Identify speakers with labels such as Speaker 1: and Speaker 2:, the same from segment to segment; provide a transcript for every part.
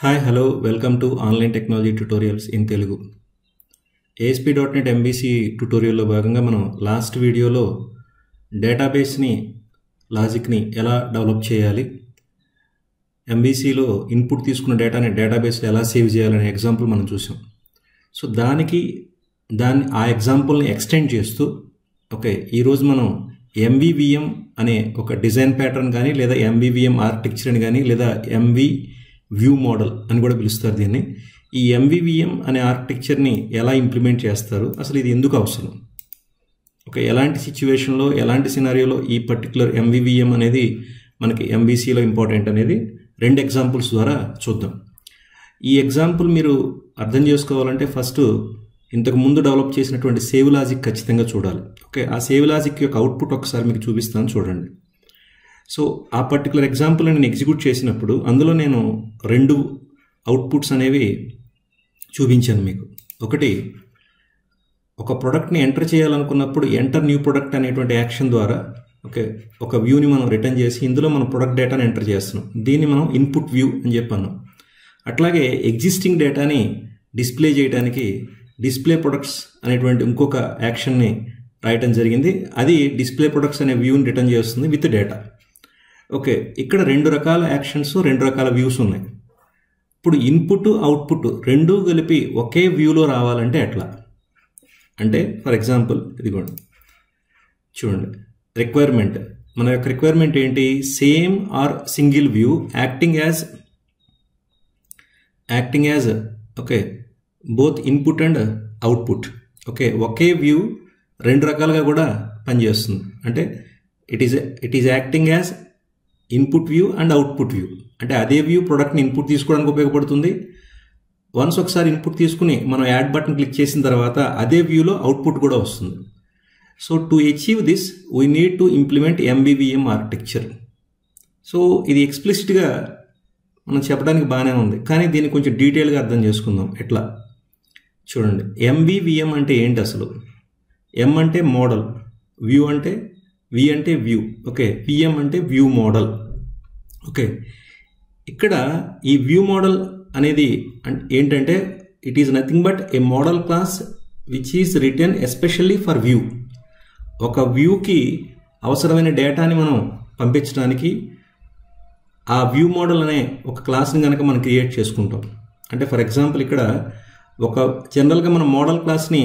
Speaker 1: Hi hello welcome to online technology tutorials in Telugu. ASP.NET MVC ట్యుటోరియల్లో భాగంగా మనం last వీడియోలో డేటాబేస్ని లాజిక్ని ఎలా డెవలప్ చేయాలి, MVCలో ఇన్పుట్ తీసుకున్న డేటాని డేటాబేస్లో ఎలా సేవ్ చేయాలనే ఎగ్జాంపుల్ మనం చూసాం. సో ఆ ఎగ్జాంపుల్ని ఎక్స్టెండ్ చేస్తూ ఈరోజు మనం MVVM అనే ఒక డిజైన్ ప్యాటర్న్ కానీ లేదా MVVM ఆర్కిటెక్చర్ అని కానీ లేదా MV వ్యూ మోడల్ అని కూడా పిలుస్తారు దీన్ని. ఈ MVVM అనే ఆర్కిటెక్చర్ని ఎలా ఇంప్లిమెంట్ చేస్తారు, అసలు ఇది ఎందుకు అవసరం, ఎలాంటి సిచ్యువేషన్లో ఎలాంటి సినారియోలో ఈ పర్టికులర్ MVVM అనేది మనకి MVCలో ఇంపార్టెంట్ అనేది రెండు ఎగ్జాంపుల్స్ ద్వారా చూద్దాం. ఈ ఎగ్జాంపుల్ మీరు అర్థం చేసుకోవాలంటే ఫస్ట్ ఇంతకు ముందు డెవలప్ చేసినటువంటి సేవ్ లాజిక్ ఖచ్చితంగా చూడాలి. ఆ సేవ్ లాజిక్ యొక్క అవుట్పుట్ ఒకసారి మీకు చూపిస్తాను, చూడండి. సో ఆ పర్టికులర్ ఎగ్జాంపుల్ నేను ఎగ్జిక్యూట్ చేసినప్పుడు అందులో నేను రెండు అవుట్పుట్స్ అనేవి చూపించాను మీకు. ఒకటి, ఒక ప్రోడక్ట్ని ఎంటర్ చేయాలనుకున్నప్పుడు ఎంటర్ న్యూ ప్రోడక్ట్ అనేటువంటి యాక్షన్ ద్వారా ఒక వ్యూని మనం రిటర్న్ చేసి ఇందులో మనం ప్రొడక్ట్ డేటాని ఎంటర్ చేస్తున్నాం. దీన్ని మనం ఇన్పుట్ వ్యూ అని చెప్పాను. అట్లాగే ఎగ్జిస్టింగ్ డేటాని డిస్ప్లే చేయడానికి డిస్ప్లే ప్రొడక్ట్స్ అనేటువంటి ఇంకొక యాక్షన్ని రాయటం జరిగింది. అది డిస్ప్లే ప్రొడక్ట్స్ అనే వ్యూని రిటర్న్ చేస్తుంది విత్ డేటా. ఇక్కడ రెండు రకాల యాక్షన్స్, రెండు రకాల వ్యూస్ ఉన్నాయి. ఇప్పుడు ఇన్పుట్ అవుట్పుట్ రెండూ కలిపి ఒకే వ్యూలో రావాలంటే ఎట్లా అంటే, ఫర్ ఎగ్జాంపుల్ ఇదిగోండి చూడండి, రిక్వైర్మెంట్. మన యొక్క రిక్వైర్మెంట్ ఏంటి? Same or single view acting as both input and output. ఒకే వ్యూ రెండు రకాలుగా కూడా పనిచేస్తుంది. అంటే it is acting as input view and output view. అంటే అదే వ్యూ ప్రోడక్ట్ని ఇన్పుట్ తీసుకోవడానికి ఉపయోగపడుతుంది. వన్స్ ఒకసారి ఇన్పుట్ తీసుకుని మనం యాడ్ బటన్ క్లిక్ చేసిన తర్వాత అదే వ్యూలో అవుట్పుట్ కూడా వస్తుంది. So to achieve this we need to implement MVVM architecture. So ఇది ఎక్స్ప్లిసిట్గా మనం చెప్పడానికి బాగానే ఉంది, కానీ దీన్ని కొంచెం డీటెయిల్గా అర్థం చేసుకుందాం. ఎట్లా చూడండి. MVVM అంటే ఏంటి అసలు? M అంటే మోడల్, వ్యూ అంటే V అంటే వ్యూ, VM అంటే వ్యూ మోడల్. ఇక్కడ ఈ వ్యూ మోడల్ అనేది ఏంటంటే it is nothing but A modal class which is return especially for view. ఒక వ్యూకి అవసరమైన డేటాని మనం పంపించడానికి ఆ వ్యూ మోడల్ అనే ఒక క్లాస్ని కనుక మనం క్రియేట్ చేసుకుంటాం. అంటే ఫర్ ఎగ్జాంపుల్ ఇక్కడ జనరల్గా మనం మోడల్ క్లాస్ని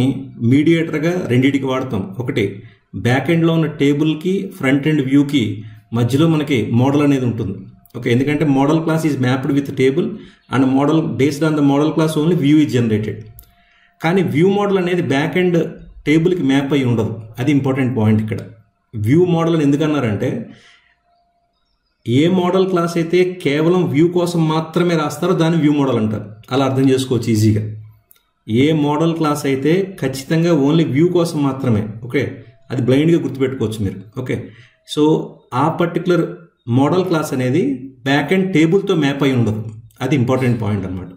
Speaker 1: మీడియేటర్గా రెండింటికి వాడతాం. ఒకటి బ్యాక్ ఎండ్లో ఉన్న టేబుల్కి ఫ్రంట్ ఎండ్ వ్యూకి మధ్యలో మనకి మోడల్ అనేది ఉంటుంది. ఎందుకంటే modal class is mapped with table and model based on the modal class only view is generated. కానీ వ్యూ మోడల్ అనేది బ్యాక్ ఎండ్ టేబుల్కి మ్యాప్ అయి ఉండదు. అది ఇంపార్టెంట్ పాయింట్ ఇక్కడ. వ్యూ మోడల్ అని ఎందుకన్నారంటే ఏ మోడల్ క్లాస్ అయితే కేవలం వ్యూ కోసం మాత్రమే రాస్తారో దాన్ని వ్యూ మోడల్ అంటారు. అలా అర్థం చేసుకోవచ్చు ఈజీగా. ఏ మోడల్ క్లాస్ అయితే ఖచ్చితంగా ఓన్లీ వ్యూ కోసం మాత్రమే, అది బ్లైండ్గా గుర్తుపెట్టుకోవచ్చు మీరు. సో ఆ పర్టికులర్ మోడల్ క్లాస్ అనేది బ్యాక్ అండ్ టేబుల్తో మ్యాప్ అయి ఉండదు. అది ఇంపార్టెంట్ పాయింట్ అనమాట.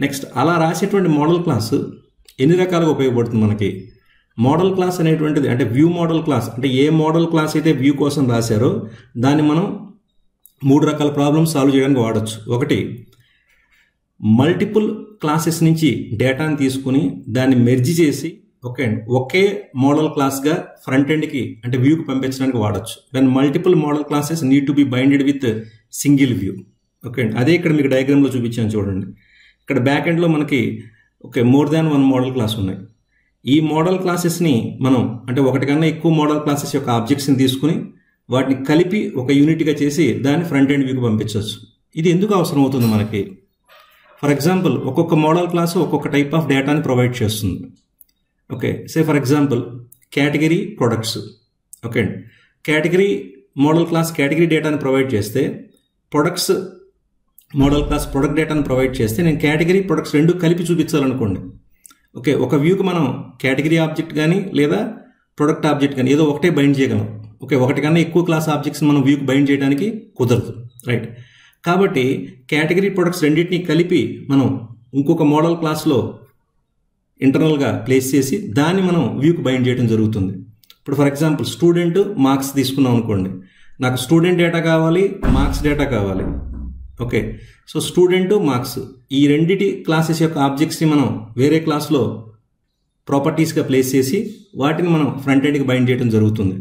Speaker 1: నెక్స్ట్, అలా రాసేటువంటి మోడల్ క్లాస్ ఎన్ని రకాలుగా ఉపయోగపడుతుంది మనకి? మోడల్ క్లాస్ అనేటువంటిది అంటే వ్యూ మోడల్ క్లాస్ అంటే ఏ మోడల్ క్లాస్ అయితే వ్యూ కోసం రాశారో దాన్ని మనం మూడు రకాల ప్రాబ్లమ్స్ సాల్వ్ చేయడానికి వాడచ్చు. ఒకటి, మల్టిపుల్ క్లాసెస్ నుంచి డేటాని తీసుకుని దాన్ని మెర్జ్ చేసి ఒకే మోడల్ క్లాస్గా ఫ్రంట్ ఎండ్కి అంటే వ్యూకి పంపించడానికి వాడచ్చు. When multiple model classes need to be binded with single view. అదే ఇక్కడ మీకు డయాగ్రామ్లో చూపించాను చూడండి. ఇక్కడ బ్యాక్ ఎండ్లో మనకి more than one modal class ఉన్నాయి. ఈ మోడల్ క్లాసెస్ని మనం అంటే ఒకటి కన్నా ఎక్కువ మోడల్ క్లాసెస్ యొక్క ఆబ్జెక్ట్స్ని తీసుకుని వాటిని కలిపి ఒక యూనిట్గా చేసి దాన్ని ఫ్రంట్ ఎండ్ వ్యూకి పంపించవచ్చు. ఇది ఎందుకు అవసరం అవుతుంది మనకి? ఫర్ ఎగ్జాంపుల్ ఒక్కొక్క మోడల్ క్లాస్ ఒక్కొక్క టైప్ ఆఫ్ డేటాని ప్రొవైడ్ చేస్తుంది. Say for example category products. Category modal class category డేటాని ప్రొవైడ్ చేస్తే, ప్రొడక్ట్స్ మోడల్ క్లాస్ ప్రొడక్ట్ డేటాను ప్రొవైడ్ చేస్తే నేను కేటగిరీ ప్రొడక్ట్స్ రెండు కలిపి చూపించాలనుకోండి. ఒక వ్యూకి మనం కేటగిరీ ఆబ్జెక్ట్ కానీ లేదా ప్రొడక్ట్ ఆబ్జెక్ట్ కానీ ఏదో ఒకటే బైండ్ చేయగలం. ఒకటి కన్నా ఎక్కువ క్లాస్ ఆబ్జెక్ట్స్ మనం వ్యూకి బైండ్ చేయడానికి కుదరదు, రైట్? కాబట్టి కేటగిరీ ప్రొడక్ట్స్ రెండింటినీ కలిపి మనం ఇంకొక మోడల్ క్లాస్లో ఇంటర్నల్గా ప్లేస్ చేసి దాన్ని మనం వ్యూకి బైండ్ చేయడం జరుగుతుంది. ఇప్పుడు ఫర్ ఎగ్జాంపుల్ స్టూడెంట్ మార్క్స్ తీసుకున్నాం అనుకోండి. నాకు స్టూడెంట్ డేటా కావాలి, మార్క్స్ డేటా కావాలి. ఓకే, సో స్టూడెంట్ మార్క్స్ ఈ రెండిటి క్లాసెస్ యొక్క ఆబ్జెక్ట్స్ని మనం వేరే క్లాస్లో ప్రాపర్టీస్గా ప్లేస్ చేసి వాటిని మనం ఫ్రంట్ ఎండ్కి బైండ్ చేయడం జరుగుతుంది.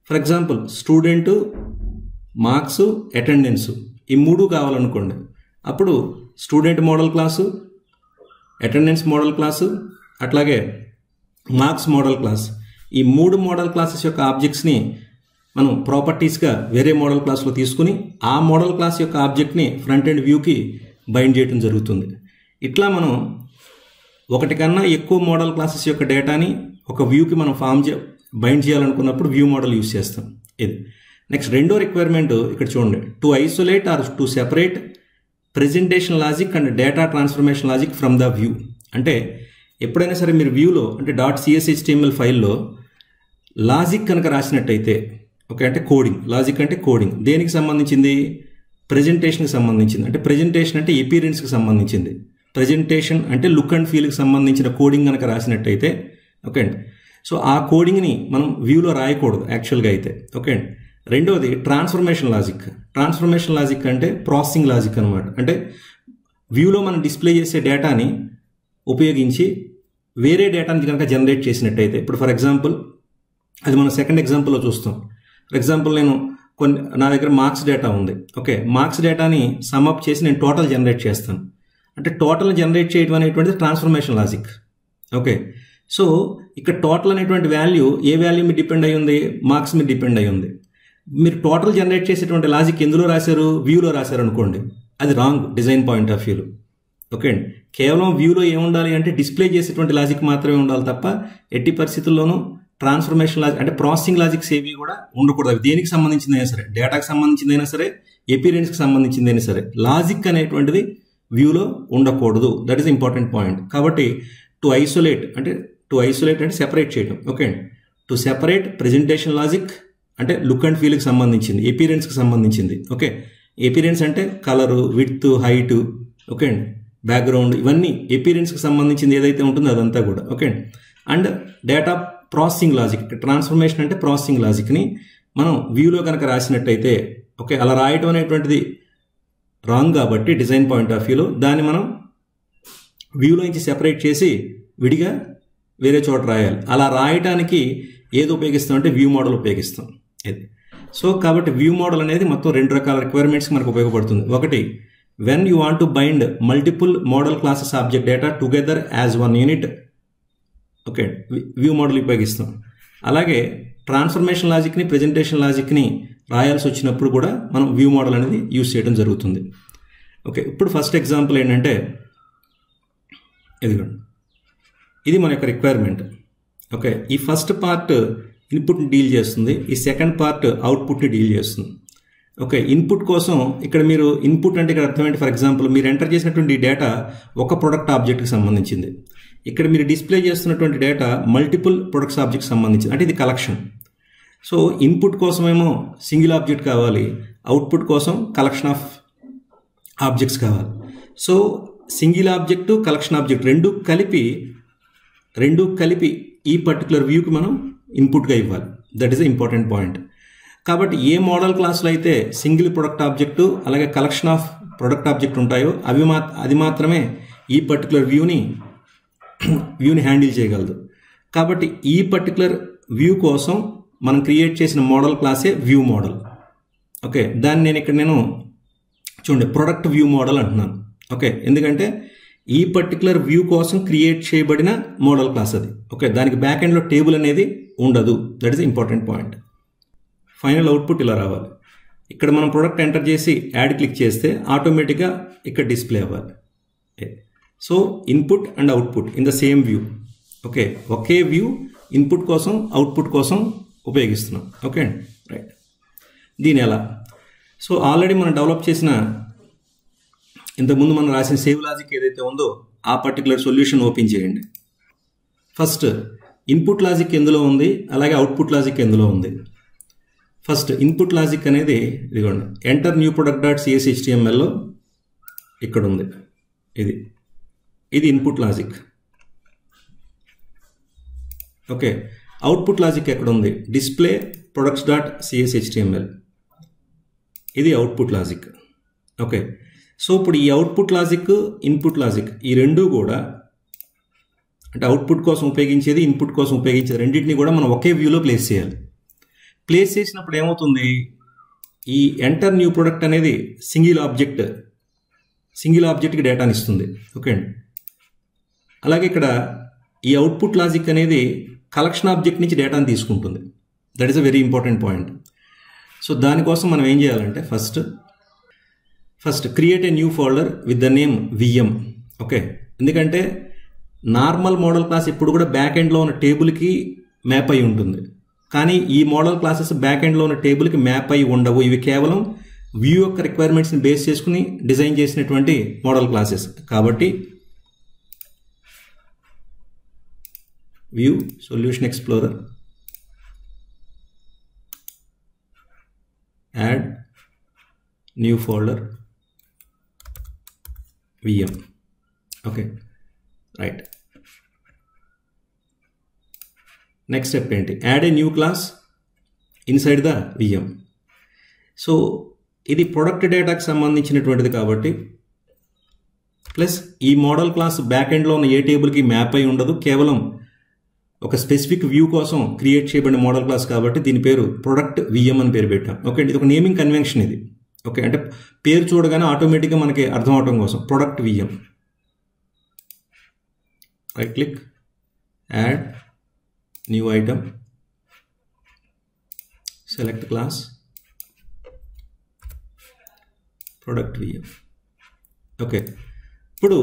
Speaker 1: For example student, marks, attendance ఈ మూడు కావాలనుకోండి, అప్పుడు student model class, attendance model class, అట్లాగే మార్క్స్ మోడల్ క్లాస్, ఈ మూడు మోడల్ క్లాసెస్ యొక్క ఆబ్జెక్ట్స్ని మనం ప్రాపర్టీస్గా వేరే మోడల్ క్లాస్లో తీసుకుని ఆ మోడల్ క్లాస్ యొక్క ఆబ్జెక్ట్ని ఫ్రంట్ ఎండ్ వ్యూకి బైండ్ చేయడం జరుగుతుంది. ఇట్లా మనం ఒకటి కన్నా ఎక్కువ మోడల్ క్లాసెస్ యొక్క డేటాని ఒక వ్యూకి మనం బైండ్ చేయాలనుకున్నప్పుడు వ్యూ మోడల్ యూస్ చేస్తాం. ఇది నెక్స్ట్ రెండో రిక్వైర్మెంట్ ఇక్కడ చూడండి, to isolate or to separate presentation logic and data transformation logic from the view. అంటే ఎప్పుడైనా సరే మీరు వ్యూలో అంటే .cshtml ఫైల్లో లాజిక్ కనుక రాసినట్టయితే, ఓకే, అంటే కోడింగ్, లాజిక్ అంటే కోడింగ్, దేనికి సంబంధించింది? ప్రెజెంటేషన్కి సంబంధించింది. అంటే ప్రెజెంటేషన్ అంటే ఎపీరెన్స్కి సంబంధించింది, ప్రెజెంటేషన్ అంటే లుక్ అండ్ ఫీల్కి సంబంధించిన కోడింగ్ కనుక రాసినట్టయితే, ఓకే అండి, సో ఆ కోడింగ్ని మనం వ్యూలో రాయకూడదు యాక్చువల్గా అయితే. ఓకే అండి. రెండవది ట్రాన్స్ఫర్మేషన్ లాజిక్. ట్రాన్స్ఫర్మేషన్ లాజిక్ అంటే ప్రాసెసింగ్ లాజిక్ అనమాట. అంటే వ్యూలో మనం డిస్ప్లే చేసే డేటాని ఉపయోగించి వేరే డేటాని కనుక జనరేట్ చేసినట్టయితే, ఇప్పుడు ఫర్ ఎగ్జాంపుల్ అది మనం సెకండ్ ఎగ్జాంపుల్లో చూస్తాం. ఫర్ ఎగ్జాంపుల్ నా దగ్గర మార్క్స్ డేటా ఉంది. ఓకే, మార్క్స్ డేటాని సమ్అప్ చేసి నేను టోటల్ జనరేట్ చేస్తాను. అంటే టోటల్ జనరేట్ చేయడం అనేటువంటిది ట్రాన్స్ఫర్మేషన్ లాజిక్. ఓకే, సో ఇక్కడ టోటల్ అనేటువంటి వాల్యూ ఏ వాల్యూ మీద డిపెండ్ అయి ఉంది? మార్క్స్ మీద డిపెండ్ అయి ఉంది. మీరు టోటల్ జనరేట్ చేసేటువంటి లాజిక్ ఎందులో రాశారు? వ్యూలో రాశారు అనుకోండి, అది రాంగ్ డిజైన్ పాయింట్ ఆఫ్ వ్యూలో. ఓకే అండి, కేవలం వ్యూలో ఏముండాలి అంటే డిస్ప్లే చేసేటువంటి లాజిక్ మాత్రమే ఉండాలి తప్ప ఎట్టి పరిస్థితుల్లోనూ ట్రాన్స్ఫర్మేషన్ లాజిక్ అంటే ప్రాసెసింగ్ లాజిక్స్ ఏవి కూడా ఉండకూడదు. అవి దేనికి సంబంధించిందైనా సరే, డేటాకి సంబంధించిందైనా సరే, ఎపీరెన్స్కి సంబంధించిందైనా సరే, లాజిక్ అనేటువంటిది వ్యూలో ఉండకూడదు. That is important point. కాబట్టి టు ఐసోలేట్ అంటే సెపరేట్ చేయడం. ఓకే అండి, టు సెపరేట్ ప్రెజెంటేషన్ లాజిక్ అంటే లుక్ అండ్ ఫీల్కి సంబంధించింది, ఎపీరెన్స్కి సంబంధించింది. ఓకే, ఎపీరెన్స్ అంటే కలరు, విడ్త్, హైట్, ఓకే అండి, బ్యాక్గ్రౌండ్, ఇవన్నీ ఎపీరెన్స్కి సంబంధించింది ఏదైతే ఉంటుందో అదంతా కూడా. ఓకే అండి. And data processing logic, transformation అంటే ప్రాసెసింగ్ లాజిక్ని మనం వ్యూలో కనుక రాసినట్టయితే, ఓకే, అలా రాయటం అనేటువంటిది రాంగ్ కాబట్టి డిజైన్ పాయింట్ ఆఫ్ వ్యూలో దాన్ని మనం వ్యూలో నుంచి సెపరేట్ చేసి విడిగా వేరే చోట రాయాలి. అలా రాయటానికి ఏది ఉపయోగిస్తాం అంటే వ్యూ మోడల్ ఉపయోగిస్తాం. ఇది సో కాబట్టి వ్యూ మోడల్ అనేది మొత్తం రెండు రకాల రిక్వైర్మెంట్స్కి మనకు ఉపయోగపడుతుంది. ఒకటి, when you want to bind multiple model classes object data together as one unit, okay, view model ఉపయోగిస్తాం. అలాగే ట్రాన్స్ఫర్మేషన్ లాజిక్ని, ప్రెజెంటేషన్ లాజిక్ని రాయాల్సి వచ్చినప్పుడు కూడా మనం వ్యూ మోడల్ అనేది యూజ్ చేయడం జరుగుతుంది. ఓకే, ఇప్పుడు ఫస్ట్ ఎగ్జాంపుల్ ఏంటంటే ఇదిగోండి, ఇది మన యొక్క రిక్వైర్మెంట్. ఓకే, ఈ ఫస్ట్ పార్ట్ ఇన్పుట్ని డీల్ చేస్తుంది, ఈ సెకండ్ పార్ట్ అవుట్పుట్ని డీల్ చేస్తుంది. ఓకే, ఇన్పుట్ కోసం ఇక్కడ మీరు ఇన్పుట్ అంటే ఇక్కడ అర్థం ఏంటి? ఫర్ ఎగ్జాంపుల్ మీరు ఎంటర్ చేసినటువంటి డేటా ఒక ప్రొడక్ట్ ఆబ్జెక్ట్కి సంబంధించింది. ఇక్కడ మీరు డిస్ప్లే చేస్తున్నటువంటి డేటా మల్టిపుల్ ప్రొడక్ట్స్ ఆబ్జెక్ట్కి సంబంధించింది, అంటే ఇది కలెక్షన్. సో ఇన్పుట్ కోసమేమో సింగిల్ ఆబ్జెక్ట్ కావాలి, అవుట్పుట్ కోసం కలెక్షన్ ఆఫ్ ఆబ్జెక్ట్స్ కావాలి. So single object, collection object రెండు కలిపి ఈ పర్టికులర్ వ్యూకి మనం ఇన్పుట్గా ఇవ్వాలి. That is the important point. కాబట్టి ఏ మోడల్ క్లాస్లో అయితే సింగిల్ ప్రొడక్ట్ ఆబ్జెక్టు అలాగే కలెక్షన్ ఆఫ్ ప్రొడక్ట్ ఆబ్జెక్ట్ ఉంటాయో అది మాత్రమే ఈ పర్టికులర్ వ్యూని హ్యాండిల్ చేయగలదు. కాబట్టి ఈ పర్టికులర్ వ్యూ కోసం మనం క్రియేట్ చేసిన మోడల్ క్లాసే వ్యూ మోడల్. ఓకే, దాన్ని నేను చూడండి ప్రొడక్ట్ వ్యూ మోడల్ అంటున్నాను. ఓకే, ఎందుకంటే ఈ పర్టికులర్ వ్యూ కోసం క్రియేట్ చేయబడిన మోడల్ క్లాస్ అది. ఓకే, దానికి బ్యాక్ ఎండ్లో టేబుల్ అనేది ఉండదు. That is important point. Final output ఇలా రావాలి. ఇక్కడ మనం ప్రొడక్ట్ ఎంటర్ చేసి యాడ్ క్లిక్ చేస్తే ఆటోమేటిక్గా ఇక్కడ డిస్ప్లే అవ్వాలి. So input and output in the same view. Okay, okay view input కోసం అవుట్పుట్ కోసం ఉపయోగిస్తున్నాం. ఓకే అండి, రైట్. దీని ఎలా? సో ఆల్రెడీ మనం డెవలప్ చేసిన ఇంతకుముందు మనం రాసిన సేవ్ లాజిక్ ఏదైతే ఉందో ఆ పర్టికులర్ సొల్యూషన్ ఓపెన్ చేయండి. ఫస్ట్ ఇన్పుట్ లాజిక్ ఎందులో ఉంది, అలాగే అవుట్పుట్ లాజిక్ ఎందులో ఉంది. ఫస్ట్ ఇన్పుట్ లాజిక్ అనేది ఇదిగోండి, ఎంటర్ న్యూ ప్రొడక్ట్ .cshtmlలో ఇక్కడ ఉంది. ఇది input logic. Okay, output logic ఎక్కడ ఉంది? Display products.cshtml. ఇది అవుట్పుట్ లాజిక్. ఓకే, సో ఇప్పుడు ఈ అవుట్పుట్ లాజిక్, ఇన్పుట్ లాజిక్ ఈ రెండూ కూడా అంటే అవుట్పుట్ కోసం ఉపయోగించేది, ఇన్పుట్ కోసం ఉపయోగించేది రెండింటిని కూడా మనం ఒకే వ్యూలో ప్లేస్ చేయాలి. ప్లేస్ చేసినప్పుడు ఏమవుతుంది, ఈ ఎంటర్ న్యూ ప్రొడక్ట్ అనేది సింగిల్ ఆబ్జెక్ట్కి డేటాని ఇస్తుంది. ఓకే అండి. అలాగే ఇక్కడ ఈ అవుట్పుట్ లాజిక్ అనేది కలెక్షన్ ఆబ్జెక్ట్ నుంచి డేటాని తీసుకుంటుంది. That is a very important point. So దానికోసం మనం ఏం చేయాలంటే first create a new folder with the name VM. Okay, ఎందుకంటే నార్మల్ మోడల్ క్లాస్ ఇప్పుడు కూడా బ్యాక్ ఎండ్లో ఉన్న టేబుల్కి మ్యాప్ అయి ఉంటుంది. కానీ ఈ మోడల్ క్లాసెస్ బ్యాక్ ఎండ్లో ఉన్న టేబుల్కి మ్యాప్ అయి ఉండవు. ఇవి కేవలం వ్యూ యొక్క రిక్వైర్మెంట్స్ని బేస్ చేసుకుని డిజైన్ చేసినటువంటి మోడల్ క్లాసెస్. కాబట్టి view solution explorer, add new folder VM. Okay, right. Next step ఏంటి, add a new class inside the VM. So ఇది ప్రొడక్ట్ డేటాకి సంబంధించినటువంటిది కాబట్టి ప్లస్ ఈ మోడల్ క్లాస్ బ్యాక్ ఎండ్లో ఉన్న ఏ టేబుల్కి మ్యాప్ అయి ఉండదు, కేవలం ఒక స్పెసిఫిక్ వ్యూ కోసం క్రియేట్ చేయబడిన మోడల్ క్లాస్ కాబట్టి దీని పేరు ప్రొడక్ట్ VM అని పేరు పెట్టాం. ఓకే, ఇది ఒక నేమింగ్ కన్వెన్షన్ ఇది. ఓకే, అంటే పేరు చూడగానే ఆటోమేటిక్గా మనకి అర్థం అవడం కోసం product VM. Right click, add new item, select class product VM. Okay, ఇప్పుడు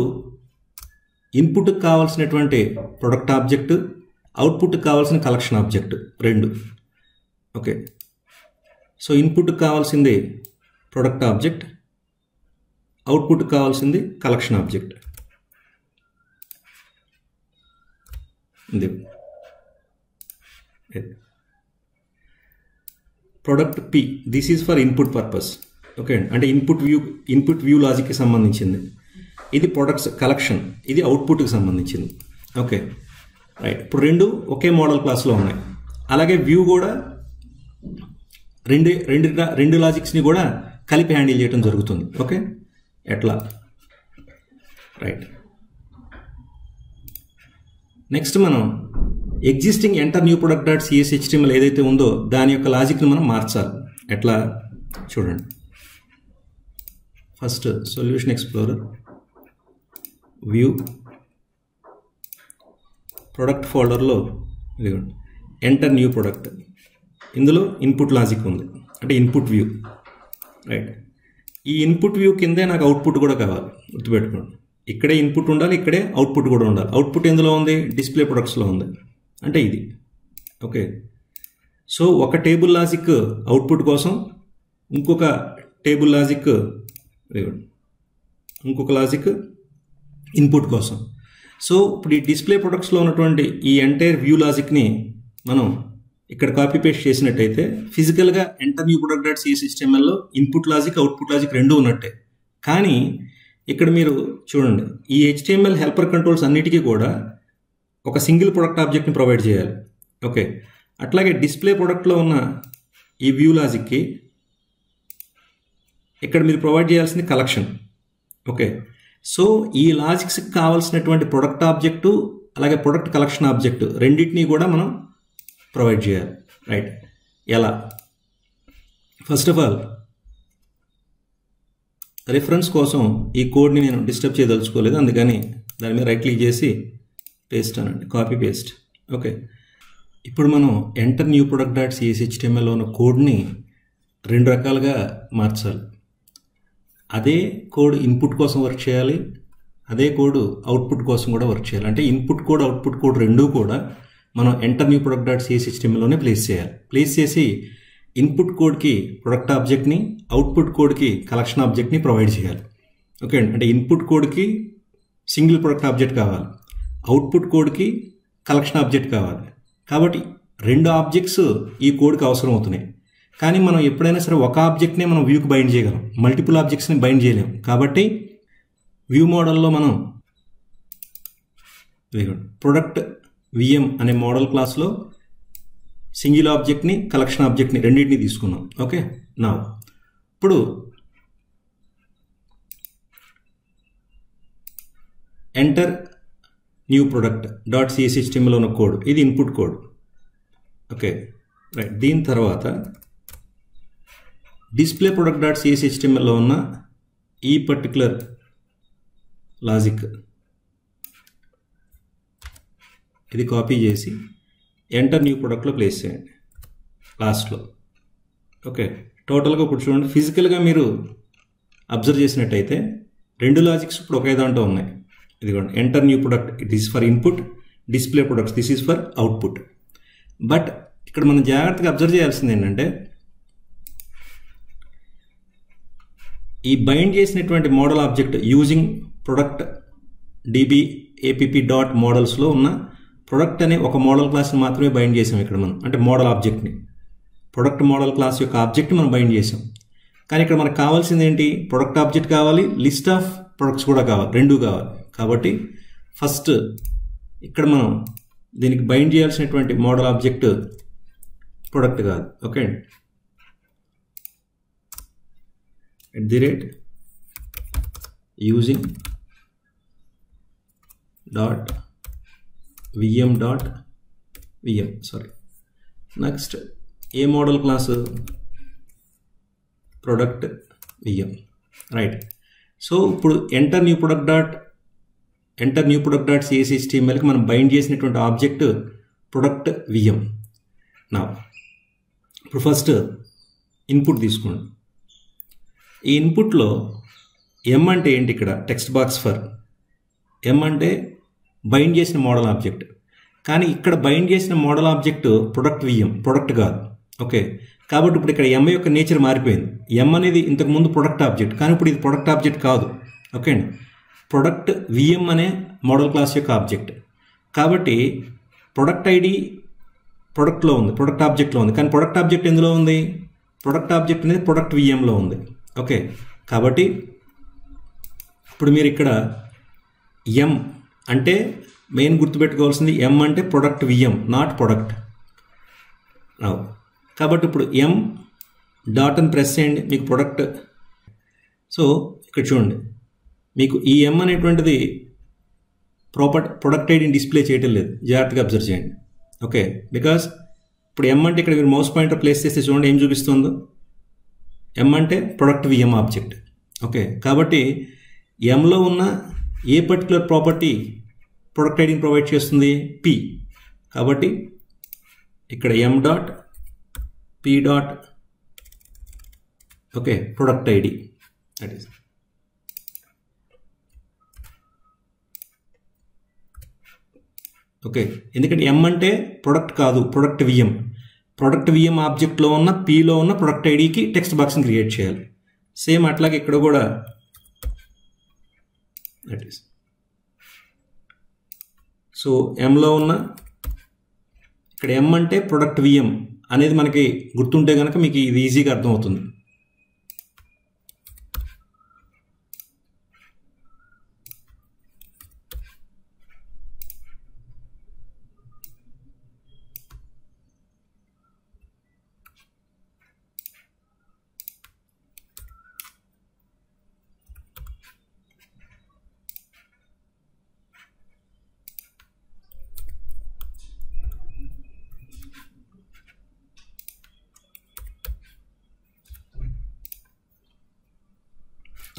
Speaker 1: ఇన్పుట్కి కావాల్సినటువంటి ప్రొడక్ట్ ఆబ్జెక్ట్, అవుట్పుట్కి కావాల్సిన కలెక్షన్ ఆబ్జెక్ట్ రెండు. ఓకే, సో ఇన్పుట్కి కావాల్సింది ప్రొడక్ట్ ఆబ్జెక్ట్, అవుట్పుట్కి కావాల్సింది కలెక్షన్ ఆబ్జెక్ట్. ఇది product P, this is for input purpose. Okay, అంటే ఇన్పుట్ వ్యూ లాజిక్కి సంబంధించింది. ఇది ప్రొడక్ట్స్ కలెక్షన్, ఇది అవుట్పుట్కి సంబంధించింది. Okay, right. ఇప్పుడు రెండు ఒకే మోడల్ క్లాస్లో ఉన్నాయి. అలాగే వ్యూ కూడా రెండు లాజిక్స్ని కూడా కలిపి హ్యాండిల్ చేయడం జరుగుతుంది. ఓకే, ఎట్లా, రైట్. నెక్స్ట్ మనం existing enter new product dot CS HTML ఏదైతే ఉందో దాని యొక్క లాజిక్ని మనం మార్చాలి. ఎట్లా చూడండి, first solution explorer, view, product ఫోల్డర్లో ఇదిగోండి ఎంటర్ న్యూ ప్రొడక్ట్. ఇందులో ఇన్పుట్ లాజిక్ ఉంది, అంటే ఇన్పుట్ వ్యూ. రైట్, ఈ ఇన్పుట్ వ్యూ కిందే నాకు అవుట్పుట్ కూడా కావాలి, గుర్తుపెట్టుకోండి. ఇక్కడే ఇన్పుట్ ఉండాలి, ఇక్కడే అవుట్పుట్ కూడా ఉండాలి. అవుట్పుట్ ఎందులో ఉంది, డిస్ప్లే ప్రొడక్ట్స్లో ఉంది, అంటే ఇది. ఓకే, సో ఒక టేబుల్ లాజిక్ అవుట్పుట్ కోసం, ఇంకొక టేబుల్ లాజిక్, ఇంకొక లాజిక్ ఇన్పుట్ కోసం. సో ఇప్పుడు ఈ డిస్ప్లే ప్రొడక్ట్స్లో ఉన్నటువంటి ఈ ఎంటైర్ వ్యూ లాజిక్ని మనం ఇక్కడ కాపీ పేస్ట్ చేసినట్టయితే ఫిజికల్గా enter new product dot CS HTMLలో ఇన్పుట్ లాజిక్, అవుట్పుట్ లాజిక్ రెండూ ఉన్నట్టే. కానీ ఇక్కడ మీరు చూడండి, ఈ HTML హెల్పర్ కంట్రోల్స్ అన్నిటికీ కూడా ఒక సింగిల్ ప్రొడక్ట్ ఆబ్జెక్ట్ని ప్రొవైడ్ చేయాలి. ఓకే, అట్లాగే డిస్ప్లే ప్రొడక్ట్లో ఉన్న ఈ వ్యూ లాజిక్కి ఇక్కడ మీరు ప్రొవైడ్ చేయాల్సింది కలెక్షన్. ఓకే, సో ఈ లాజిక్స్కి కావాల్సినటువంటి ప్రొడక్ట్ ఆబ్జెక్టు అలాగే ప్రొడక్ట్ కలెక్షన్ ఆబ్జెక్టు రెండింటినీ కూడా మనం ప్రొవైడ్ చేయాలి. రైట్, ఎలా? ఫస్ట్ ఆఫ్ ఆల్ రిఫరెన్స్ కోసం ఈ కోడ్ని నేను డిస్టర్బ్ చేయదలుచుకోలేదు, అందుకని దాని మీద రైట్ క్లిక్ చేసి పేస్ట్ అనండి, కాపీ పేస్ట్. ఓకే, ఇప్పుడు మనం enter new product dot CS HTMLలో ఉన్న కోడ్ని రెండు రకాలుగా మార్చాలి. అదే కోడ్ ఇన్పుట్ కోసం వర్క్ చేయాలి, అదే కోడ్ అవుట్పుట్ కోసం కూడా వర్క్ చేయాలి. అంటే ఇన్పుట్ కోడ్, అవుట్పుట్ కోడ్ రెండూ కూడా మనం enter new product dot CS HTMLలోనే ప్లేస్ చేయాలి. ప్లేస్ చేసి ఇన్పుట్ కోడ్కి ప్రొడక్ట్ ఆబ్జెక్ట్ని, అవుట్పుట్ కోడ్కి కలెక్షన్ ఆబ్జెక్ట్ని ప్రొవైడ్ చేయాలి. ఓకే, అంటే ఇన్పుట్ కోడ్కి సింగిల్ ప్రొడక్ట్ ఆబ్జెక్ట్ కావాలి, అవుట్పుట్ కోడ్కి కలెక్షన్ ఆబ్జెక్ట్ కావాలి. కాబట్టి రెండు ఆబ్జెక్ట్స్ ఈ కోడ్కి అవసరం అవుతున్నాయి. కానీ మనం ఎప్పుడైనా సరే ఒక ఆబ్జెక్ట్నే మనం వ్యూకి బైండ్ చేయగలం, మల్టిపుల్ ఆబ్జెక్ట్స్ని బైండ్ చేయలేం. కాబట్టి వ్యూ మోడల్లో మనం ప్రొడక్ట్ VM అనే మోడల్ క్లాస్లో సింగిల్ ఆబ్జెక్ట్ని, కలెక్షన్ ఆబ్జెక్ట్ని రెండింటిని తీసుకున్నాం. ఓకే, నా ఇప్పుడు ఎంటర్ న్యూ ప్రొడక్ట్ డాట్ సిఎస్హెచ్టిఎంఎల్ ఉన్న కోడ్, ఇది ఇన్పుట్ కోడ్. Okay right. దీని తర్వాత డిస్ప్లే ప్రొడక్ట్ డాట్ సిఎస్హెచ్టిఎంఎల్లో ఉన్న ఈ పర్టికులర్ లాజిక్ ఇది కాపీ చేసి ఎంటర్ న్యూ ప్రొడక్ట్లో ప్లేస్ చేయండి లాస్ట్లో. ఓకే టోటల్గా ఇప్పుడు చూడండి, ఫిజికల్గా మీరు అబ్జర్వ్ చేసినట్టయితే రెండు లాజిక్స్ ఇప్పుడు ఒకే దాంట్లో ఉన్నాయి. ఇదిగోండి enter new product, it is for input, display products this is for output. But ఇక్కడ మనం జాగ్రత్తగా అబ్జర్వ్ చేయాల్సింది ఏంటంటే ఈ బైండ్ చేసినటువంటి model object using product DB APP dot మోడల్స్లో ఉన్న ప్రొడక్ట్ అనే ఒక మోడల్ క్లాస్ని మాత్రమే బైండ్ చేసాం ఇక్కడ మనం, అంటే మోడల్ ఆబ్జెక్ట్ని, ప్రొడక్ట్ మోడల్ క్లాస్ యొక్క ఆబ్జెక్ట్ని మనం బైండ్ చేసాం. కానీ ఇక్కడ మనకు కావాల్సింది ఏంటి, ప్రొడక్ట్ ఆబ్జెక్ట్ కావాలి, లిస్ట్ ఆఫ్ ప్రొడక్ట్స్ కూడా కావాలి, రెండూ కావాలి. కాబట్టి ఫస్ట్ ఇక్కడ మనం దీనికి బైండ్ చేయాల్సినటువంటి మోడల్ ఆబ్జెక్ట్ ప్రొడక్ట్ కాదు. Okay @using dot vm dot vm sorry. Next ఏ model class, product vm right. So ఇప్పుడు ఎంటర్ న్యూ ప్రొడక్ట్ డాట్ సిఎస్హెచ్టిఎంఎల్కి మనం బైండ్ చేసినటువంటి ఆబ్జెక్ట్ ప్రొడక్ట్ vm. నా ఇప్పుడు ఫస్ట్ ఇన్పుట్ తీసుకోండి. ఈ ఇన్పుట్లో ఎం అంటే ఏంటి, ఇక్కడ టెక్స్ట్ బాక్స్ ఫర్ ఎం అంటే బైండ్ చేసిన మోడల్ ఆబ్జెక్ట్. కానీ ఇక్కడ బైండ్ చేసిన model object product vm, product కాదు. ఓకే కాబట్టి ఇప్పుడు ఇక్కడ ఎం యొక్క నేచర్ మారిపోయింది. ఎం అనేది ఇంతకుముందు ప్రొడక్ట్ ఆబ్జెక్ట్, కానీ ఇప్పుడు ఇది ప్రొడక్ట్ ఆబ్జెక్ట్ కాదు. ఓకే అండి, ప్రొడక్ట్ vm అనే మోడల్ క్లాస్ యొక్క ఆబ్జెక్ట్. కాబట్టి ప్రొడక్ట్ ఐడి ప్రొడక్ట్లో ఉంది, ప్రొడక్ట్ ఆబ్జెక్ట్లో ఉంది. కానీ ప్రొడక్ట్ ఆబ్జెక్ట్ ఎందులో ఉంది, ప్రొడక్ట్ ఆబ్జెక్ట్ అనేది ప్రొడక్ట్ vmలో ఉంది. ఓకే కాబట్టి ఇప్పుడు మీరు ఇక్కడ ఎం అంటే మెయిన్ గుర్తుపెట్టుకోవాల్సింది, ఎం అంటే ప్రొడక్ట్ vm నాట్ ప్రొడక్ట్. కాబట్టి ఇప్పుడు ఎం డాట్ అని ప్రెస్ చేయండి, మీకు ప్రొడక్ట్. సో ఇక్కడ చూడండి, మీకు ఈ ఎం అనేటువంటిది ప్రొడక్ట్ ఐడిని డిస్ప్లే చేయటం లేదు, జాగ్రత్తగా అబ్జర్వ్ చేయండి. ఓకే బికాస్ ఇప్పుడు ఎం అంటే ఇక్కడ మీరు మౌస్ పాయింటర్ ప్లేస్ చేస్తే చూడండి ఏం చూపిస్తుందో, ఎం అంటే ప్రొడక్ట్ vm ఆబ్జెక్ట్. ఓకే కాబట్టి ఎంలో ఉన్న ఏ పర్టికులర్ ప్రాపర్టీ ప్రొడక్ట్ ఐడిని ప్రొవైడ్ చేస్తుంది, పి. కాబట్టి ఇక్కడ M dot P dot okay product ID that is. Okay ఎందుకంటే ఎం అంటే ప్రొడక్ట్ కాదు, ప్రొడక్ట్ vm. ప్రొడక్ట్ vm ఆబ్జెక్ట్లో ఉన్న పిలో ఉన్న ప్రొడక్ట్ ఐడికి టెక్స్ట్ బాక్స్ని క్రియేట్ చేయాలి. సేమ్ అట్లాగే ఇక్కడ కూడా దట్ ఈస్. సో ఎంలో ఉన్న ఇక్కడ ఎం అంటే ప్రొడక్ట్ vm అనేది మనకి గుర్తుంటే కనుక మీకు ఇది ఈజీగా అర్థమవుతుంది.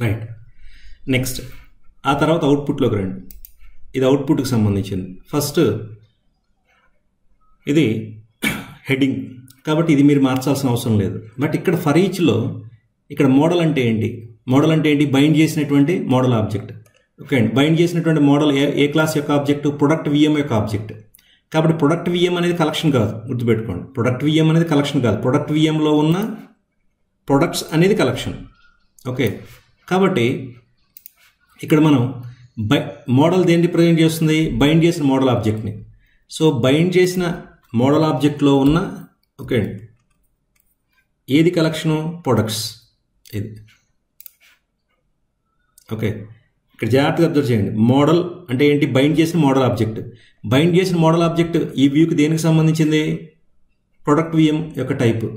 Speaker 1: రైట్. నెక్స్ట్ ఆ తర్వాత అవుట్పుట్లోకి రండి. ఇది అవుట్పుట్కి సంబంధించింది. ఫస్ట్ ఇది హెడ్డింగ్ కాబట్టి ఇది మీరు మార్చాల్సిన అవసరం లేదు. బట్ ఇక్కడ ఫర్ ఈచ్లో ఇక్కడ మోడల్ అంటే ఏంటి, మోడల్ అంటే ఏంటి, బైండ్ చేసినటువంటి మోడల్ ఆబ్జెక్ట్. ఓకే అండి, బైండ్ చేసినటువంటి మోడల్ ఏ క్లాస్ యొక్క ఆబ్జెక్ట్, ప్రొడక్ట్ vm యొక్క ఆబ్జెక్ట్. కాబట్టి ప్రొడక్ట్ vm అనేది కలెక్షన్ కాదు, గుర్తుపెట్టుకోండి. ప్రొడక్ట్ vm అనేది కలెక్షన్ కాదు, ప్రొడక్ట్ vmలో ఉన్న ప్రొడక్ట్స్ అనేది కలెక్షన్. ఓకే కాబట్టి ఇక్కడ మనం మోడల్ దేన్ని ప్రజెంట్ చేస్తుంది, బైండ్ చేసిన మోడల్ ఆబ్జెక్ట్ని. సో బైండ్ చేసిన మోడల్ ఆబ్జెక్ట్లో ఉన్న ఓకే ఏది కలెక్షను, ప్రొడక్ట్స్ ఇది. ఓకే ఇక్కడ జాగ్రత్తగా అబ్జర్వ్ చేయండి. మోడల్ అంటే ఏంటి, బైండ్ చేసిన మోడల్ ఆబ్జెక్ట్. బైండ్ చేసిన మోడల్ ఆబ్జెక్ట్ ఈ వ్యూకి దేనికి సంబంధించింది, ప్రొడక్ట్ vm యొక్క టైప్.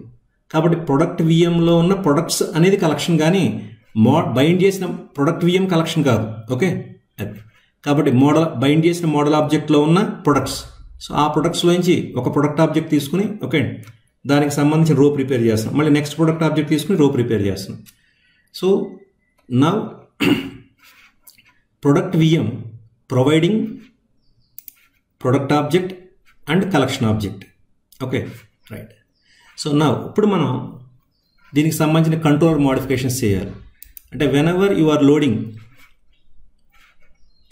Speaker 1: కాబట్టి ప్రొడక్ట్ vmలో ఉన్న ప్రొడక్ట్స్ అనేది కలెక్షన్, కానీ బైండ్ చేసిన ప్రొడక్ట్ vm కలెక్షన్ కాదు. ఓకే కాబట్టి మోడల్ బైండ్ చేసిన మోడల్ ఆబ్జెక్ట్లో ఉన్న ప్రొడక్ట్స్. సో ఆ ప్రొడక్ట్స్లోంచి ఒక ప్రొడక్ట్ ఆబ్జెక్ట్ తీసుకుని ఓకే దానికి సంబంధించిన రో ప్రిపేర్ చేస్తాం. మళ్ళీ నెక్స్ట్ ప్రొడక్ట్ ఆబ్జెక్ట్ తీసుకుని రో ప్రిపేర్ చేస్తాం. So now product VM providing product object and collection object. Okay right. So నా ఇప్పుడు మనం దీనికి సంబంధించిన కంట్రోలర్ మోడిఫికేషన్స్ చేయాలి. అంటే whenever you are loading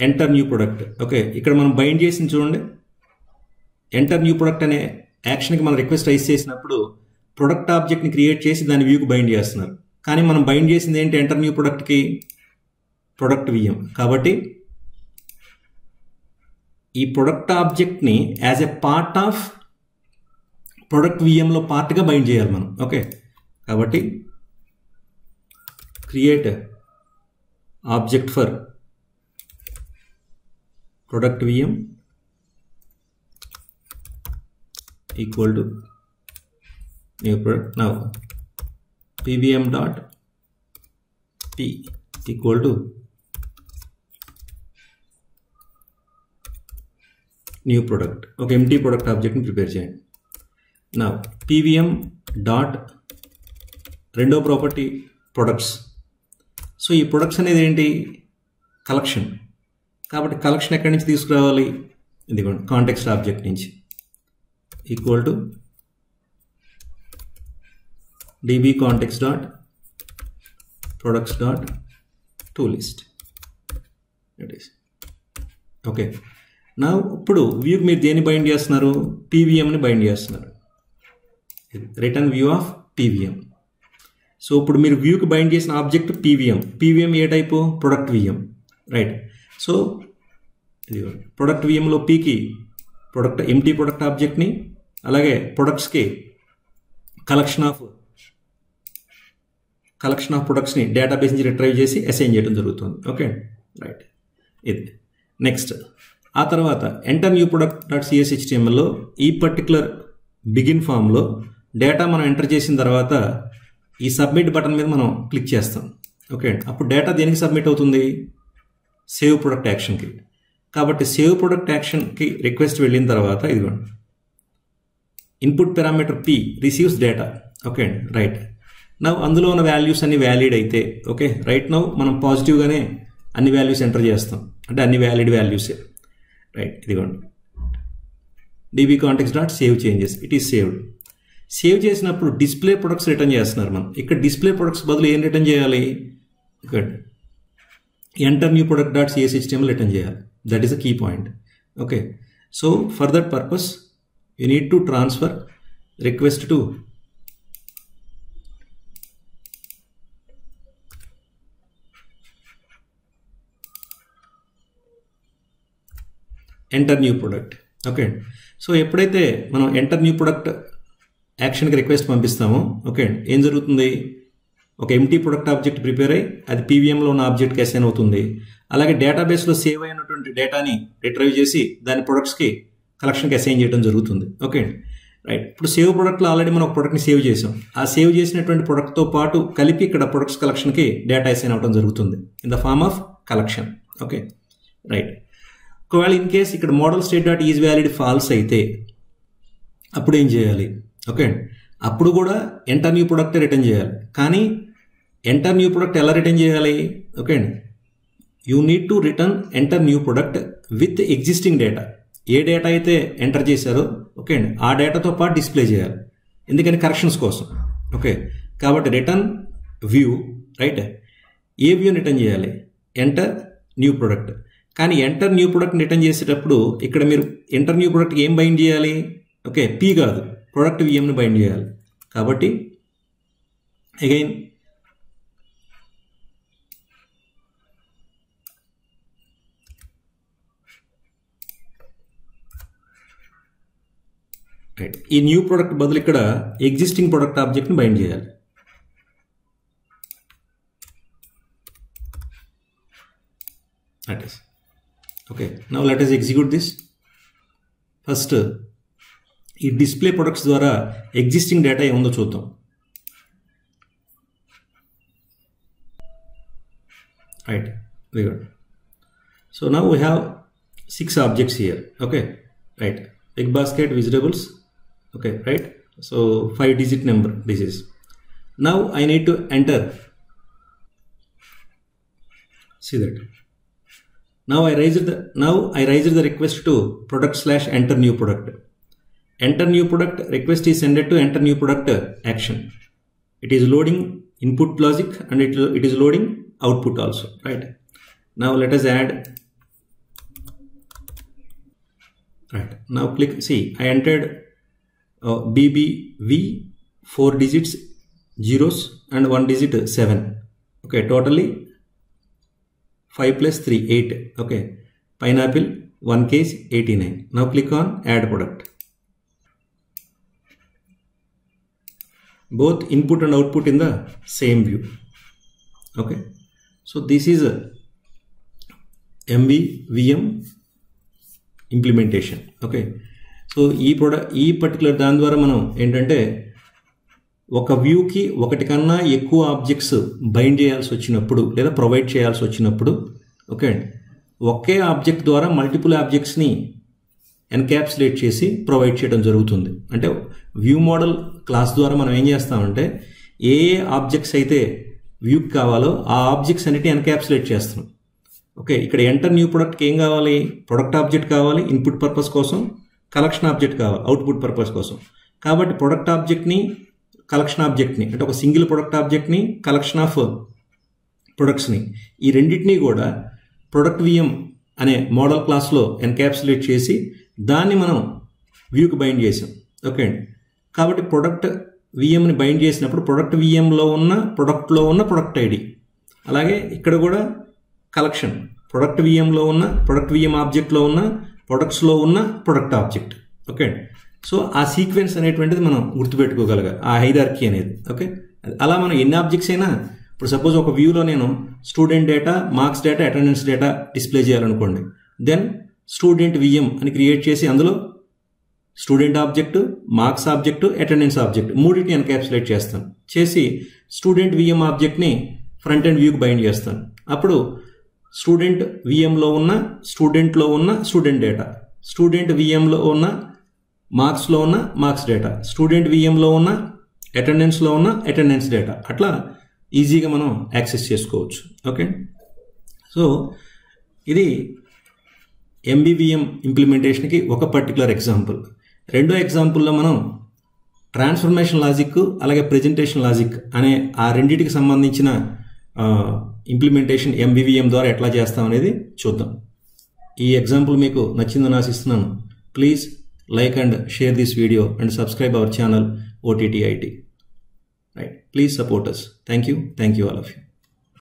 Speaker 1: enter new product. Okay ఇక్కడ మనం బైండ్ చేసింది చూడండి, ఎంటర్ న్యూ ప్రొడక్ట్ అనే యాక్షన్కి మనం రిక్వెస్ట్ రైజ్ చేసినప్పుడు ప్రొడక్ట్ ఆబ్జెక్ట్ని క్రియేట్ చేసి దాని వ్యూకి బైండ్ చేస్తున్నారు. కానీ మనం బైండ్ చేసింది ఏంటి ఎంటర్ న్యూ ప్రొడక్ట్కి? Product VM. కాబట్టి ఈ ప్రొడక్ట్ ఆబ్జెక్ట్ని as a part of product విఎంలో పార్ట్గా బైండ్ చేయాలి మనం. ఓకే కాబట్టి create object for product VM equal to new product. Now pvm dot p equal to new product. Okay empty product object ni prepare cheyandi. Now pvm dot రెండో property products. So ఈ products అనేది ఏంటి? Collection. కాబట్టి collection ఎక్కడి నుంచి తీసుకురావాలి? ఇదిగోండి context object నుంచి. Equal to db context dot products dot toList. It is okay. Now ఇప్పుడు వ్యూకి మీరు దేన్ని బైండ్ చేస్తున్నారు? pvmని బైండ్ చేస్తున్నారు. Return view of pvm. So ఇప్పుడు మీరు వ్యూకి బైండ్ చేసిన ఆబ్జెక్ట్ pvm ఏ type? Product VM right. So ఇది ప్రొడక్ట్ విఎంలో పీకి ప్రొడక్ట్ ఎంటీ ప్రొడక్ట్ ఆబ్జెక్ట్ని అలాగే ప్రొడక్ట్స్కి కలెక్షన్ ఆఫ్ ప్రొడక్ట్స్ని డేటాబేస్ నుంచి రిట్రైవ్ చేసి అసైన్ చేయడం జరుగుతుంది. Okay right. ఇది నెక్స్ట్. ఆ తర్వాత ఎంటర్ న్యూ ప్రొడక్ట్ డాట్ సిఎస్హెచ్టిఎంఎల్లో ఈ పర్టికులర్ బిగిన్ ఫామ్లో డేటా మనం ఎంటర్ చేసిన తర్వాత ఈ సబ్మిట్ బటన్ మీద మనం క్లిక్ చేస్తాం. ఓకే అప్పుడు డేటా దేనికి సబ్మిట్ అవుతుంది? సేవ్ ప్రొడక్ట్ యాక్షన్కి. కాబట్టి సేవ్ ప్రొడక్ట్ యాక్షన్కి రిక్వెస్ట్ వెళ్ళిన తర్వాత ఇదిగోండి input parameter p receives data. Okay right. Now అందులో ఉన్న వాల్యూస్ అన్ని వ్యాలిడ్ అయితే ఓకే రైట్ నౌ మనం పాజిటివ్గానే అన్ని వాల్యూస్ ఎంటర్ చేస్తాం. అంటే అన్ని వ్యాలిడ్ వాల్యూసే రైట్. ఇదిగోండి db context dot save changes. It is saved. Save చేసినప్పుడు డిస్ప్లే ప్రొడక్ట్స్ రిటర్న్ చేస్తున్నారు మనం. ఇక్కడ డిస్ప్లే ప్రొడక్ట్స్ బదులు ఏం రిటర్న్ చేయాలి? ఇక్కడ enter new product dot CSHTML return చేయాలి. That is a key point. Okay so for that purpose you need to transfer request to enter new product. Okay so ఎప్పుడైతే మనం ఎంటర్ న్యూ ప్రొడక్ట్ యాక్షన్కి request పంపిస్తామో okay ఏం జరుగుతుంది? ఒక empty product object prepare అయ్యి అది పీవీఎంలో ఉన్న ఆబ్జెక్ట్కి అసైన్ అవుతుంది. అలాగే డేటాబేస్లో సేవ్ అయినటువంటి డేటాని రిట్రైవ్ చేసి దాని ప్రొడక్ట్స్కి కలెక్షన్కి అసైన్ చేయడం జరుగుతుంది. Okay right. ఇప్పుడు సేవ్ ప్రొడక్ట్లో ఆల్రెడీ మనం ఒక ప్రొడక్ట్ని సేవ్ చేసాం. ఆ సేవ్ చేసినటువంటి ప్రొడక్ట్తో పాటు కలిపి ఇక్కడ ప్రొడక్ట్స్ కలెక్షన్కి డేటా అసైన్ అవ్వడం జరుగుతుంది in the form of collection. Okay right. ఒకవేళ ఇన్ కేస్ ఇక్కడ model state dot is valid false అయితే అప్పుడు ఏం చేయాలి? ఓకే అప్పుడు కూడా ఎంటర్ న్యూ ప్రొడక్ట్ రిటర్న్ చేయాలి. కానీ ఎంటర్ న్యూ ప్రొడక్ట్ ఎలా రిటర్న్ చేయాలి? Okay you need to return enter new product with existing data. A data అయితే ఎంటర్ చేశారో ఓకే అండి ఆ డేటాతో పాటు డిస్ప్లే చేయాలి. ఎందుకని? కరెక్షన్స్ కోసం. ఓకే కాబట్టి రిటర్న్ వ్యూ రైట్. ఏ వ్యూని రిటర్న్ చేయాలి? Enter new product. కానీ ఎంటర్ న్యూ ప్రొడక్ట్ రిటర్న్ చేసేటప్పుడు ఇక్కడ మీరు ఎంటర్ న్యూ ప్రొడక్ట్ ఏం బైండ్ చేయాలి? ఓకే పీ కాదు ప్రొడక్ట్ విఎంని బైండ్ చేయాలి. కాబట్టి అగైన్ రైట్ ఈ న్యూ ప్రొడక్ట్ బదులు ఇక్కడ ఎగ్జిస్టింగ్ ప్రొడక్ట్ ఆబ్జెక్ట్ని బైండ్ చేయాలి. That is okay. Now let us execute this. First ఈ డిస్ప్లే ప్రొడక్ట్స్ ద్వారా ఎగ్జిస్టింగ్ డేటా ఏముందో చూద్దాం. Right very good. So now we have 6 objects here. Okay, right. Egg basket, vegetables. Okay, right. So 5-digit number this is. Now I need to enter. See that. Now I raised the request to product/enter new product. Enter new product request is sent to enter new product action. It is loading input logic and it is loading output also, right? Now let us add. Right. Now click. See, I entered BBV 4 digits, zeros and 1 digit 7. Okay, totally 5 plus 3 8. Okay, pineapple 1 case 89. Now click on add product. Both input and output in the same view. Okay, so this is a MVVM implementation. Okay, so ఈ particular దాని ద్వారా మనం ఏంటంటే ఒక వ్యూకి ఒకటి కన్నా ఎక్కువ objects bind చేయాల్సి వచ్చినప్పుడు లేదా ప్రొవైడ్ చేయాల్సి వచ్చినప్పుడు ఓకే ఒకే ఆబ్జెక్ట్ ద్వారా మల్టిపుల్ ఆబ్జెక్ట్స్ని ఎన్క్యాప్సులేట్ చేసి ప్రొవైడ్ చేయడం జరుగుతుంది. అంటే వ్యూ మోడల్ క్లాస్ ద్వారా మనం ఏం చేస్తామంటే ఏ ఆబ్జెక్ట్స్ అయితే వ్యూకి కావాలో ఆ ఆబ్జెక్ట్స్ అన్నిటి ఎన్క్యాప్సులేట్ చేస్తున్నాం. ఓకే, ఇక్కడ ఎంటర్ న్యూ ప్రొడక్ట్కి ఏం కావాలి? ప్రొడక్ట్ ఆబ్జెక్ట్ కావాలి ఇన్పుట్ పర్పస్ కోసం, కలెక్షన్ ఆబ్జెక్ట్ కావాలి అవుట్పుట్ పర్పస్ కోసం. కాబట్టి ప్రొడక్ట్ ఆబ్జెక్ట్ని కలెక్షన్ ఆబ్జెక్ట్ని అంటే ఒక సింగిల్ ప్రొడక్ట్ ఆబ్జెక్ట్ని కలెక్షన్ ఆఫ్ ప్రొడక్ట్స్ని ఈ రెండింటినీ కూడా ప్రొడక్ట్ విఎం అనే మోడల్ క్లాస్లో ఎన్క్యాప్సులేట్ చేసి దాన్ని మనం వ్యూకి బైండ్ చేసాం. ఓకే అండి, కాబట్టి ప్రొడక్ట్ విఎంని బైండ్ చేసినప్పుడు ప్రొడక్ట్ విఎంలో ఉన్న ప్రొడక్ట్ ఐడి, అలాగే ఇక్కడ కూడా కలెక్షన్ ప్రొడక్ట్ విఎంలో ఉన్న ప్రొడక్ట్ విఎం ఆబ్జెక్ట్లో ఉన్న ప్రొడక్ట్స్లో ఉన్న ప్రొడక్ట్ ఆబ్జెక్ట్. ఓకే అండి, సో ఆ సీక్వెన్స్ అనేటువంటిది మనం గుర్తుపెట్టుకోగలగాలి, ఆ హైరార్కీ అనేది. ఓకే, అలా మనం ఎన్ని ఆబ్జెక్ట్స్ అయినా ఇప్పుడు సపోజ్ ఒక వ్యూలో నేను student data, marks data, attendance data display చేయాలనుకోండి. దెన్ స్టూడెంట్ విఎం అని క్రియేట్ చేసి అందులో student object, marks object, attendance object మూడింటిని ఎన్క్యాప్సులేట్ చేస్తాను. చేసి స్టూడెంట్ విఎం ఆబ్జెక్ట్ని ఫ్రంట్ అండ్ వ్యూకి బైండ్ చేస్తాను. అప్పుడు స్టూడెంట్ విఎంలో ఉన్న స్టూడెంట్లో ఉన్న స్టూడెంట్ డేటా, స్టూడెంట్ విఎంలో ఉన్న మార్క్స్లో ఉన్న మార్క్స్ డేటా, స్టూడెంట్ విఎంలో ఉన్న అటెండెన్స్లో ఉన్న అటెండెన్స్ డేటా, అట్లా ఈజీగా మనం యాక్సెస్ చేసుకోవచ్చు. ఓకే, సో ఇది ఎంబీవీఎం ఇంప్లిమెంటేషన్కి ఒక పర్టికులర్ ఎగ్జాంపుల్. రెండో ఎగ్జాంపుల్లో మనం ట్రాన్స్ఫర్మేషన్ లాజిక్ అలాగే ప్రెజెంటేషన్ లాజిక్ అనే ఆ రెండింటికి సంబంధించిన ఇంప్లిమెంటేషన్ ఎంబీవీఎం ద్వారా ఎట్లా చేస్తాం అనేది చూద్దాం. ఈ ఎగ్జాంపుల్ మీకు నచ్చిందని ఆశిస్తున్నాను. Please like and share this video and subscribe our channel OTT IT. Right, please support us. Thank you all of you.